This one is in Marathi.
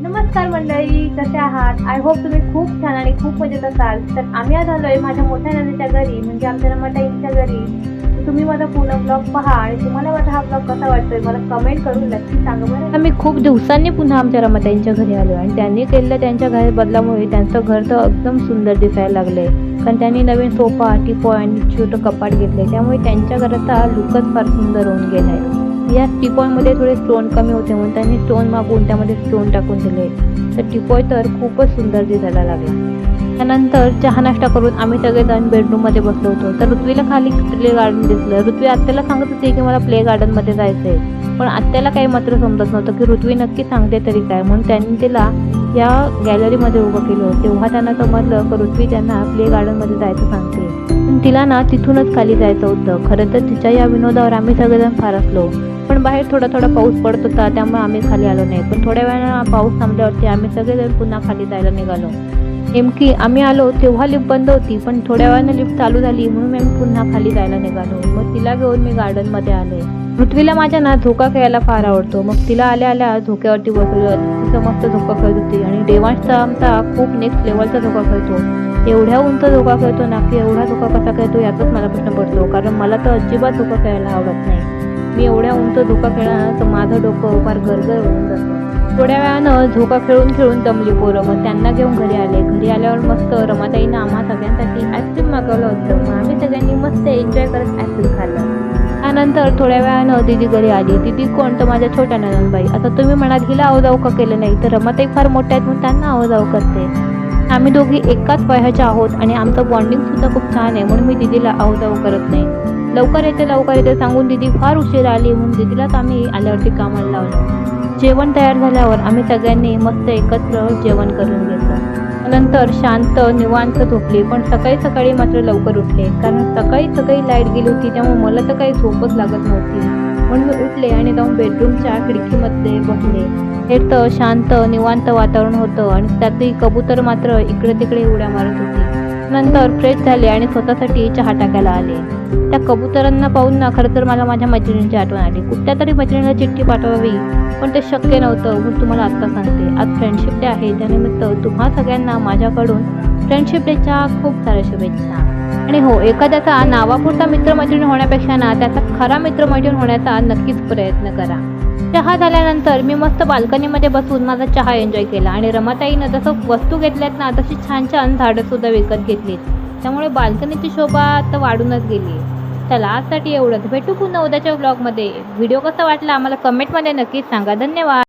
नमस्कार मंडळी, कसे आहात? आय होप तुम्ही खूप छान आणि खूप मजेत असाल. तर आम्ही आज आलोय माझ्या मोठ्या नंदेच्या घरी, म्हणजे आमच्या रमाताईंच्या घरी. तर तुम्ही माझा पूर्ण ब्लॉग पहा आणि तुम्हाला माझा हा ब्लॉग कसा वाटतोय मला कमेंट करून नक्की सांगा बरं. आम्ही खूप दिवसांनी पुन्हा आमच्या रमाताईंच्या घरी आलो आणि त्यांनी केलेल्या त्यांच्या घरात बदलामुळे त्यांचं घर तर एकदम सुंदर दिसायला लागले. कारण त्यांनी नवीन सोफा, टीपॉय आणि छोटं कपाट घेतले, त्यामुळे त्यांच्या घराचा लुकच फार सुंदर होऊन गेलाय. या टीपॉयमध्ये थोडे स्टोन कमी होते म्हणून त्यांनी स्टोन मागून त्यामध्ये स्टोन टाकून दिले. तर टीपॉय तर खूपच सुंदर दिसायला लागला. त्यानंतर चहा नाश्ता करून आम्ही सगळेजण बेडरूममध्ये बसलो होतो. तर ऋत्वीला खाली प्ले गार्डन दिसलं. ऋत्वी आत्याला सांगत होती की मला प्ले गार्डनमध्ये जायचं आहे, पण आत्याला काही मात्र समजत नव्हतं की ऋत्वी नक्की सांगते तरी काय, म्हणून त्यांनी तिला या गॅलरीमध्ये उभं केलं. तेव्हा त्यांना समजलं की ऋत्वी त्यांना प्ले गार्डनमध्ये जायचं सांगते. पण तिला ना तिथूनच खाली जायचं होतं. खरं तर तिच्या या विनोदावर आम्ही सगळेजण फार हसलो. पण बाहेर थोडा पाऊस पडत होता, त्यामुळे आम्ही खाली आलो नाही. पण थोड्या वेळानं पाऊस थांबल्यावरती आम्ही सगळेजण पुन्हा खाली जायला निघालो. नेमकी आम्ही आलो तेव्हा लिफ्ट बंद होती, पण थोड्या वेळानं लिफ्ट चालू झाली म्हणून आम्ही पुन्हा खाली जायला निघालो. मग तिला घेऊन मी गार्डनमध्ये आले. पृथ्वीला माझ्या ना झोका खेळायला फार आवडतो. मग तिला आल्या आल्या झोक्यावरती बसवलं. तिचं मस्त झोका खेळत होती आणि देवांशचा आमचा खूप नेक्स्ट लेवलचा झोका खेळतो. एवढ्या उंच झोका खेळतो ना की एवढा झोका कसा खेळतो याचाच मला प्रश्न पडतो, कारण मला तर अजिबात झोका खेळायला आवडत नाही. मी एवढ्या उंच झोका खेळणार तर माझं डोकं फार गरगर होऊन जातं. थोड्या वेळानं झोका खेळून दमली पोरं. मग त्यांना घेऊन घरी आले. घरी आल्यावर मस्त रमाताईनं आम्हा सगळ्यांसाठी आईस्क्रीम मागवलं होतं. मग आम्ही सगळ्यांनी मस्त एन्जॉय करत आईस्क्रीम खाल्लं. त्यानंतर थोड्या वेळानं दीदी घरी आली. दीदी कोण? तर माझ्या छोट्या नंदबाई. आता तुम्ही म्हणाल हिला आवाजाऊ का केलं नाही, तर रमाताई फार मोठ्या आहेत म्हणून त्यांना आवाजाऊ करते. आम्ही दोघी एकाच वयाच्या आहोत आणि आमचं बॉन्डिंग सुद्धा खूप छान आहे, म्हणून मी दीदीला आवाजाऊ करत नाही. लवकर येते सांगून दीदी फार उशीर आली, म्हणून दीदीलाच आम्ही आल्यावरती कामाला लावलं. जेवण तयार झाल्यावर आम्ही सगळ्यांनी मस्त एकत्र जेवण करून घेतलं. नंतर शांत निवांत झोपली. पण सकाळी मात्र लवकर उठले, कारण सकाळी लाईट गेली होती, त्यामुळे मला तर काही झोपच लागत नव्हती. म्हणून मी उठले आणि जाऊन बेडरूमच्या खिडकीमध्ये बसले. हे तर शांत निवांत वातावरण होतं आणि त्यातही कबूतर मात्र इकडे तिकडे उड्या मारत होती. नंतर फ्रेश झाले आणि स्वतःसाठी चहा टाकायला आले. त्या कबुतरांना पाहून ना खरं तर मला माझ्या मैत्रिणींची आठवण आली. कुठल्या तरी मैत्रिणीला चिठ्ठी पाठवावी, पण ते शक्य नव्हतं, म्हणून तुम्हाला आत्ता सांगते. आज फ्रेंडशिप डे आहे, त्यानिमित्त तुम्हा सगळ्यांना माझ्याकडून फ्रेंडशिप डेच्या खूप साऱ्या शुभेच्छा. आणि हो, एखाद्याचा नावापुरता मित्रमैत्रीण होण्यापेक्षा ना त्याचा खरा मित्रमैत्रीण होण्याचा नक्कीच प्रयत्न करा. चहा झाल्यानंतर मी मस्त बाल्कनीमध्ये बसून माझा चहा एन्जॉय केला आणि रमाताईनं जसं वस्तू घेतल्यात ना तशी छान झाडं सुद्धा विकत घेतलीत, त्यामुळे बाल्कनीची शोभा तर वाढूनच गेली. चला, आजसाठी एवढंच. भेटू पुन्हा उद्याच्या व्लॉगमध्ये. व्हिडिओ कसा वाटला आम्हाला कमेंटमध्ये नक्कीच सांगा. धन्यवाद.